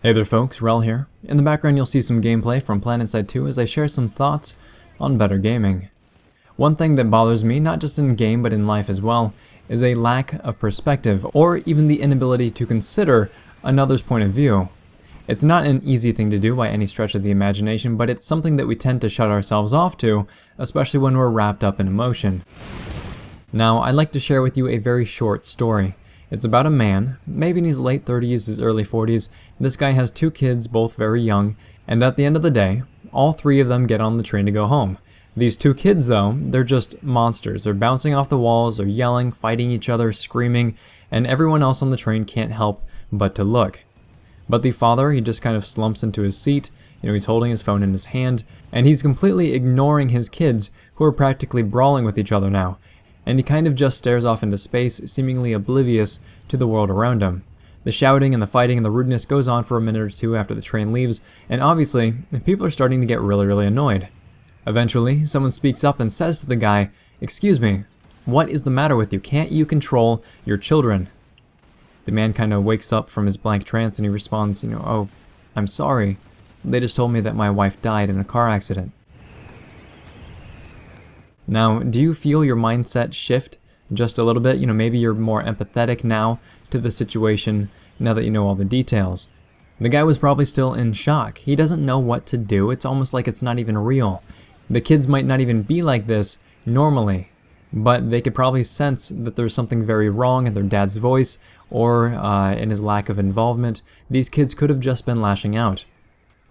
Hey there folks, Wrel here. In the background you'll see some gameplay from PlanetSide 2 as I share some thoughts on better gaming. One thing that bothers me, not just in game but in life as well, is a lack of perspective, or even the inability to consider another's point of view. It's not an easy thing to do by any stretch of the imagination, but it's something that we tend to shut ourselves off to, especially when we're wrapped up in emotion. Now, I'd like to share with you a very short story. It's about a man, maybe in his late 30s, his early 40s. This guy has two kids, both very young, and at the end of the day, all three of them get on the train to go home. These two kids, though, they're just monsters. They're bouncing off the walls, they're yelling, fighting each other, screaming, and everyone else on the train can't help but to look. But the father, he just kind of slumps into his seat, he's holding his phone in his hand, and he's completely ignoring his kids, who are practically brawling with each other now. And he kind of just stares off into space, seemingly oblivious to the world around him. The shouting and the fighting and the rudeness goes on for a minute or two after the train leaves, and obviously, people are starting to get really annoyed. Eventually, someone speaks up and says to the guy, "Excuse me, what is the matter with you? Can't you control your children?" The man kind of wakes up from his blank trance and he responds, "Oh, I'm sorry. They just told me that my wife died in a car accident." Now, do you feel your mindset shift just a little bit? Maybe you're more empathetic now to the situation now that you know all the details. The guy was probably still in shock. He doesn't know what to do. It's almost like it's not even real. The kids might not even be like this normally, but they could probably sense that there's something very wrong in their dad's voice or in his lack of involvement. These kids could have just been lashing out.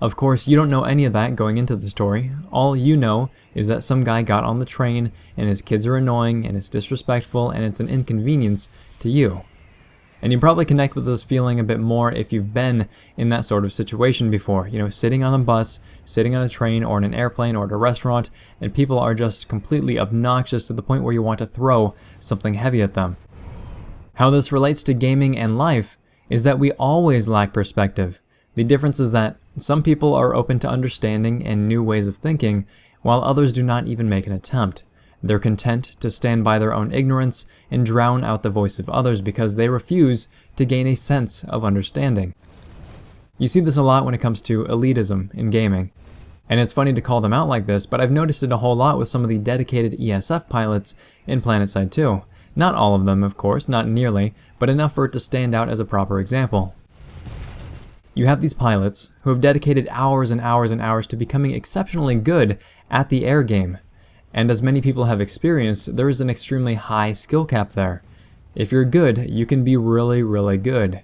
Of course, you don't know any of that going into the story. All you know is that some guy got on the train and his kids are annoying and it's disrespectful and it's an inconvenience to you. And you probably connect with this feeling a bit more if you've been in that sort of situation before. Sitting on a bus, sitting on a train or in an airplane or at a restaurant, and people are just completely obnoxious to the point where you want to throw something heavy at them. How this relates to gaming and life is that we always lack perspective. The difference is that some people are open to understanding and new ways of thinking, while others do not even make an attempt. They're content to stand by their own ignorance and drown out the voice of others because they refuse to gain a sense of understanding. You see this a lot when it comes to elitism in gaming. And it's funny to call them out like this, but I've noticed it a whole lot with some of the dedicated ESF pilots in PlanetSide 2. Not all of them, of course, not nearly, but enough for it to stand out as a proper example. You have these pilots who have dedicated hours and hours and hours to becoming exceptionally good at the air game. And as many people have experienced, there is an extremely high skill cap there. If you're good, you can be really good.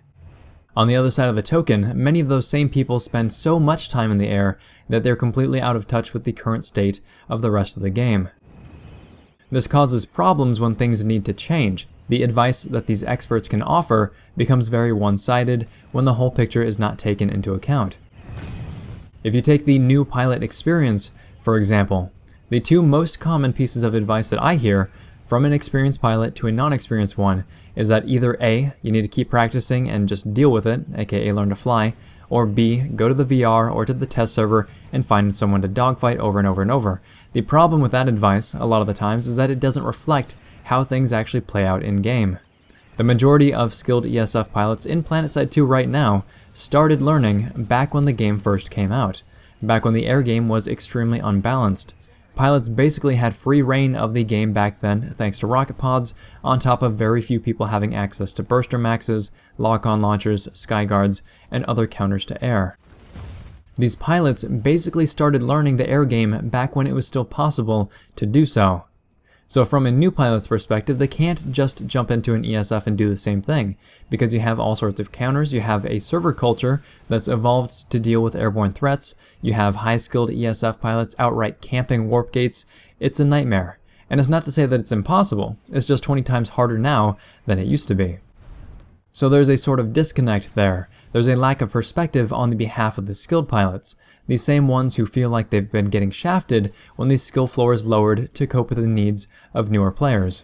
On the other side of the token, many of those same people spend so much time in the air that they're completely out of touch with the current state of the rest of the game. This causes problems when things need to change. The advice that these experts can offer becomes very one-sided when the whole picture is not taken into account. If you take the new pilot experience, for example, the two most common pieces of advice that I hear from an experienced pilot to a non-experienced one is that either A, you need to keep practicing and just deal with it, aka learn to fly, or B, go to the VR or to the test server and find someone to dogfight over and over and over. The problem with that advice, a lot of the times, is that it doesn't reflect how things actually play out in-game. The majority of skilled ESF pilots in PlanetSide 2 right now started learning back when the game first came out, back when the air game was extremely unbalanced. Pilots basically had free reign of the game back then thanks to rocket pods, on top of very few people having access to burster maxes, lock-on launchers, skyguards, and other counters to air. These pilots basically started learning the air game back when it was still possible to do so. So from a new pilot's perspective, they can't just jump into an ESF and do the same thing, because you have all sorts of counters, you have a server culture that's evolved to deal with airborne threats, you have high-skilled ESF pilots outright camping warp gates. It's a nightmare. And it's not to say that it's impossible, it's just 20 times harder now than it used to be. So there's a sort of disconnect there. There's a lack of perspective on the behalf of the skilled pilots, these same ones who feel like they've been getting shafted when the skill floor is lowered to cope with the needs of newer players.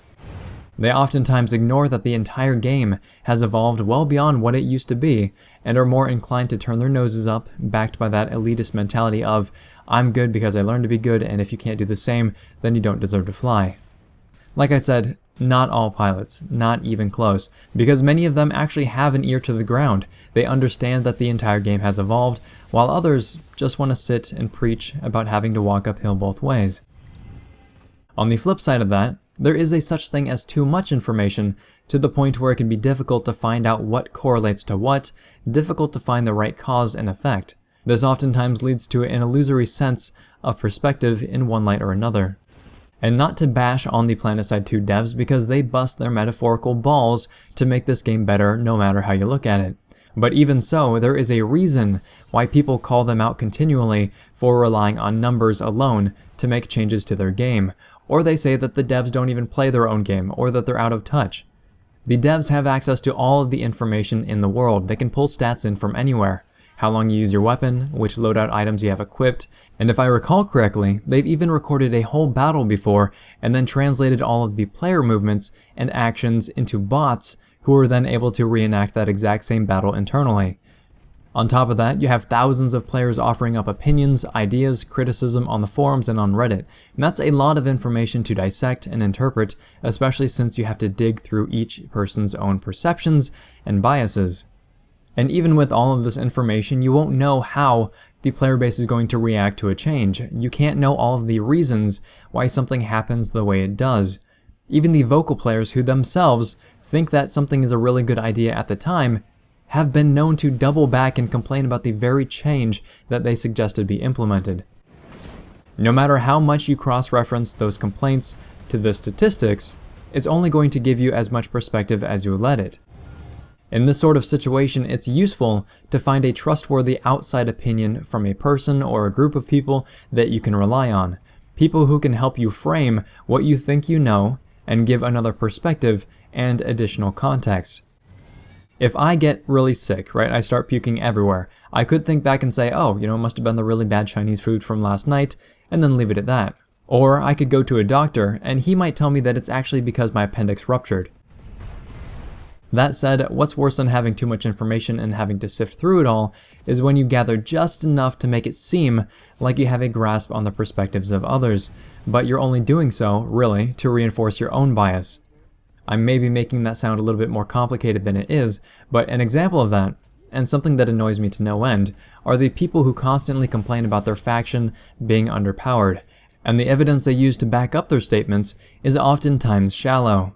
They oftentimes ignore that the entire game has evolved well beyond what it used to be, and are more inclined to turn their noses up, backed by that elitist mentality of, "I'm good because I learned to be good, and if you can't do the same, then you don't deserve to fly." Like I said, not all pilots, not even close, because many of them actually have an ear to the ground. They understand that the entire game has evolved, while others just want to sit and preach about having to walk uphill both ways. On the flip side of that, there is a such thing as too much information, to the point where it can be difficult to find out what correlates to what, difficult to find the right cause and effect. This oftentimes leads to an illusory sense of perspective in one light or another. And not to bash on the PlanetSide 2 devs, because they bust their metaphorical balls to make this game better no matter how you look at it. But even so, there is a reason why people call them out continually for relying on numbers alone to make changes to their game, or they say that the devs don't even play their own game, or that they're out of touch. The devs have access to all of the information in the world. They can pull stats in from anywhere. How long you use your weapon, which loadout items you have equipped, and if I recall correctly, they've even recorded a whole battle before and then translated all of the player movements and actions into bots who are then able to reenact that exact same battle internally. On top of that, you have thousands of players offering up opinions, ideas, criticism on the forums and on Reddit, and that's a lot of information to dissect and interpret, especially since you have to dig through each person's own perceptions and biases. And even with all of this information, you won't know how the player base is going to react to a change. You can't know all of the reasons why something happens the way it does. Even the vocal players who themselves think that something is a really good idea at the time have been known to double back and complain about the very change that they suggested be implemented. No matter how much you cross-reference those complaints to the statistics, it's only going to give you as much perspective as you let it. In this sort of situation, it's useful to find a trustworthy outside opinion from a person or a group of people that you can rely on. People who can help you frame what you think you know and give another perspective and additional context. If I get really sick, right, I start puking everywhere, I could think back and say, oh, it must have been the really bad Chinese food from last night, and then leave it at that. Or I could go to a doctor, and he might tell me that it's actually because my appendix ruptured. That said, what's worse than having too much information and having to sift through it all is when you gather just enough to make it seem like you have a grasp on the perspectives of others, but you're only doing so, really, to reinforce your own bias. I may be making that sound a little bit more complicated than it is, but an example of that, and something that annoys me to no end, are the people who constantly complain about their faction being underpowered, and the evidence they use to back up their statements is oftentimes shallow.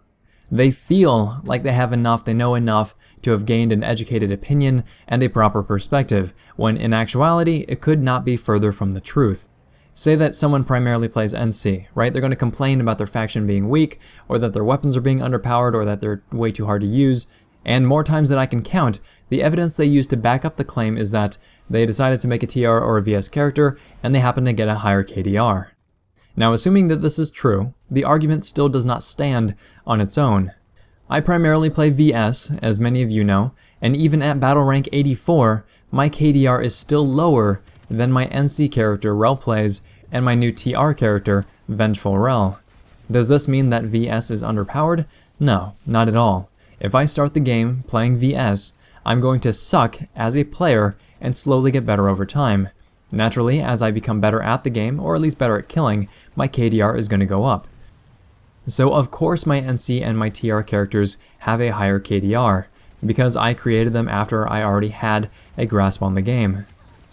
They feel like they have enough, they know enough to have gained an educated opinion and a proper perspective, when in actuality, it could not be further from the truth. Say that someone primarily plays NC, right? They're going to complain about their faction being weak, or that their weapons are being underpowered, or that they're way too hard to use, and more times than I can count, the evidence they use to back up the claim is that they decided to make a TR or a VS character, and they happen to get a higher KDR. Now, assuming that this is true, the argument still does not stand on its own. I primarily play VS, as many of you know, and even at battle rank 84, my KDR is still lower than my NC character Wrel plays and my new TR character, Vengeful Wrel. Does this mean that VS is underpowered? No, not at all. If I start the game playing VS, I'm going to suck as a player and slowly get better over time. Naturally, as I become better at the game, or at least better at killing, my KDR is going to go up. So of course my NC and my TR characters have a higher KDR, because I created them after I already had a grasp on the game.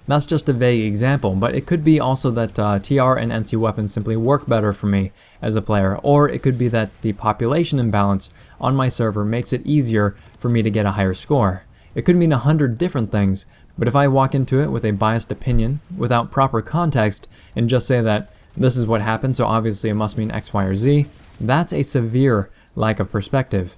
That's just a vague example, but it could be also that TR and NC weapons simply work better for me as a player, or it could be that the population imbalance on my server makes it easier for me to get a higher score. It could mean 100 different things, but if I walk into it with a biased opinion, without proper context, and just say that this is what happened, so obviously it must mean X, Y, or Z, that's a severe lack of perspective.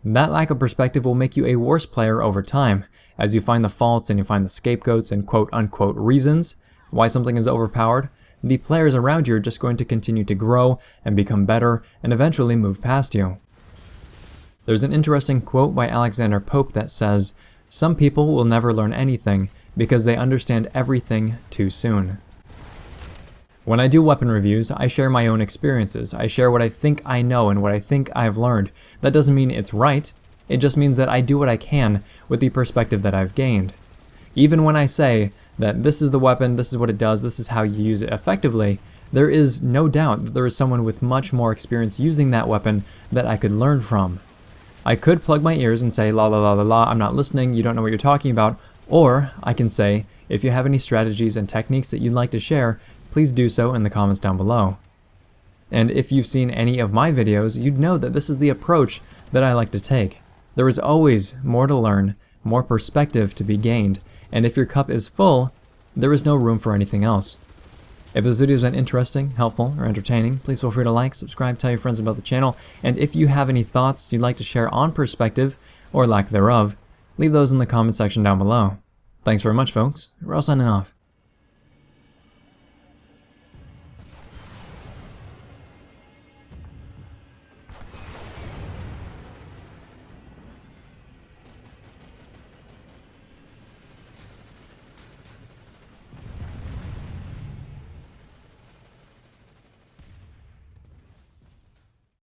That lack of perspective will make you a worse player over time, as you find the faults and you find the scapegoats and quote-unquote reasons why something is overpowered. The players around you are just going to continue to grow and become better and eventually move past you. There's an interesting quote by Alexander Pope that says, "Some people will never learn anything because they understand everything too soon." When I do weapon reviews, I share my own experiences. I share what I think I know and what I think I've learned. That doesn't mean it's right. It just means that I do what I can with the perspective that I've gained. Even when I say that this is the weapon, this is what it does, this is how you use it effectively, there is no doubt that there is someone with much more experience using that weapon that I could learn from. I could plug my ears and say, la la la la la, I'm not listening, you don't know what you're talking about, or I can say, if you have any strategies and techniques that you'd like to share, please do so in the comments down below. And if you've seen any of my videos, you'd know that this is the approach that I like to take. There is always more to learn, more perspective to be gained, and if your cup is full, there is no room for anything else. If this video has been interesting, helpful, or entertaining, please feel free to like, subscribe, tell your friends about the channel, and if you have any thoughts you'd like to share on perspective, or lack thereof, leave those in the comment section down below. Thanks very much, folks. Wrel signing off.